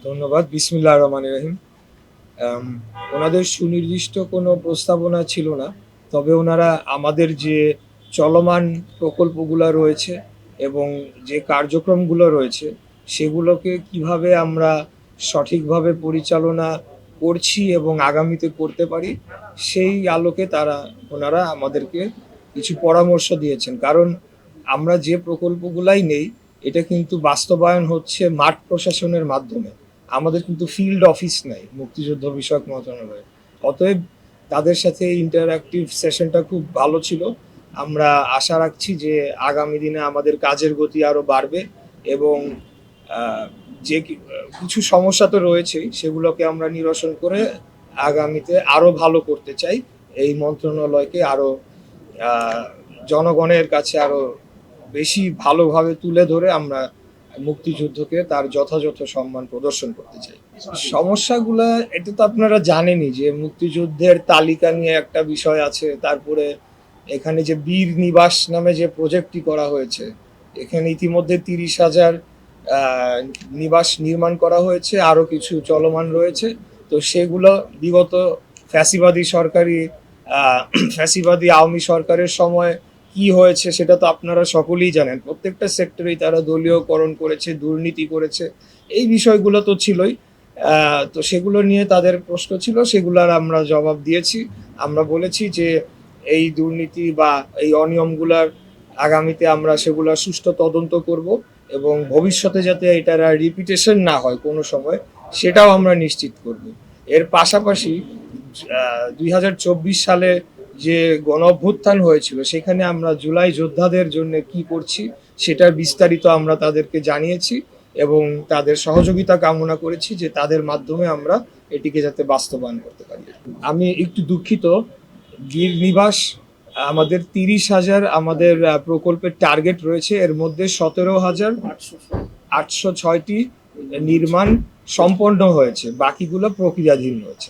ধন্যবাদ। বিসমিল্লাহির রহমানির রহিম। আম ওনাদের সুনির্দিষ্ট কোনো প্রস্তাবনা ছিল না। তবে ওনারা আমাদের যে চলমান প্রকল্পগুলা রয়েছে এবং যে কার্যক্রমগুলো রয়েছে, সেগুলোকে কিভাবে আমরা সঠিকভাবে পরিচালনা করছি এবং আগামীতে করতে পারি, সেই আলোকে ওনারা আমাদেরকে কিছু পরামর্শ দিয়েছেন। কারণ আমরা যে প্রকল্পগুলাই নেই, এটা কিন্তু বাস্তবায়ন হচ্ছে মাঠ প্রশাসনের মাধ্যমে। আমাদের কিন্তু ফিল্ড অফিস নাই মুক্তিযুদ্ধ বিষয়ক মন্ত্রণালয়ে। অতএব তাদের সাথে ইন্টারঅ্যাক্টিভ সেশনটা খুব ভালো ছিল। আমরা আশা রাখছি যে আগামী দিনে আমাদের কাজের গতি আরও বাড়বে এবং আহ, কিছু সমস্যা তো রয়েছেই, সেগুলোকে আমরা নিরসন করে আগামীতে আরও ভালো করতে চাই। এই মন্ত্রণালয়কে আরও আহ, জনগণের কাছে আরও বেশি ভালোভাবে তুলে ধরে আমরা মুক্তিযুদ্ধকে তার যথাযথ সম্মান প্রদর্শন করতে চাই। সমস্যাগুলা এটা তো আপনারা জানেনই যে মুক্তিযুদ্ধের তালিকা নিয়ে একটা বিষয় আছে। তারপরে এখানে যে বীর নিবাস নামে যে প্রজেক্টটি করা হয়েছে, এখানে ইতিমধ্যে 30,000 নিবাস নির্মাণ করা হয়েছে, আরো কিছু চলমান রয়েছে। তো সেগুলো বিগত ফ্যাসিবাদী সরকারি ফ্যাসিবাদী আওয়ামী সরকারের সময় কি হয়েছে সেটা তো আপনারা সকলেই জানেন। প্রত্যেকটা সেক্টরেই তারা দলীয়করণ করেছে, দুর্নীতি করেছে। এই বিষয়গুলো তো ছিলই। তো সেগুলো নিয়ে তাদের প্রশ্ন ছিল, সেগুলার আমরা জবাব দিয়েছি। আমরা বলেছি যে এই দুর্নীতি বা এই অনিয়মগুলার আগামীতে আমরা সেগুলোর সুষ্ঠু তদন্ত করব এবং ভবিষ্যতে যাতে এটার আর রিপিটেশন না হয় কোনো সময়, সেটাও আমরা নিশ্চিত করব। এর পাশাপাশি 2024 সালে যে গণ অভ্যুত্থান হয়েছিল, সেখানে আমরা জুলাই যোদ্ধাদের জন্য কি করছি সেটার বিস্তারিত আমরা তাদেরকে জানিয়েছি এবং তাদের সহযোগিতা কামনা করেছি যে তাদের মাধ্যমে আমরা এটিকে যাতে বাস্তবায়ন করতে পারি। আমি একটু দুঃখিত, বীর নিবাস আমাদের 30,000 আমাদের প্রকল্পের টার্গেট রয়েছে। এর মধ্যে 17,806টি নির্মাণ সম্পন্ন হয়েছে, বাকিগুলো প্রক্রিয়াধীন রয়েছে।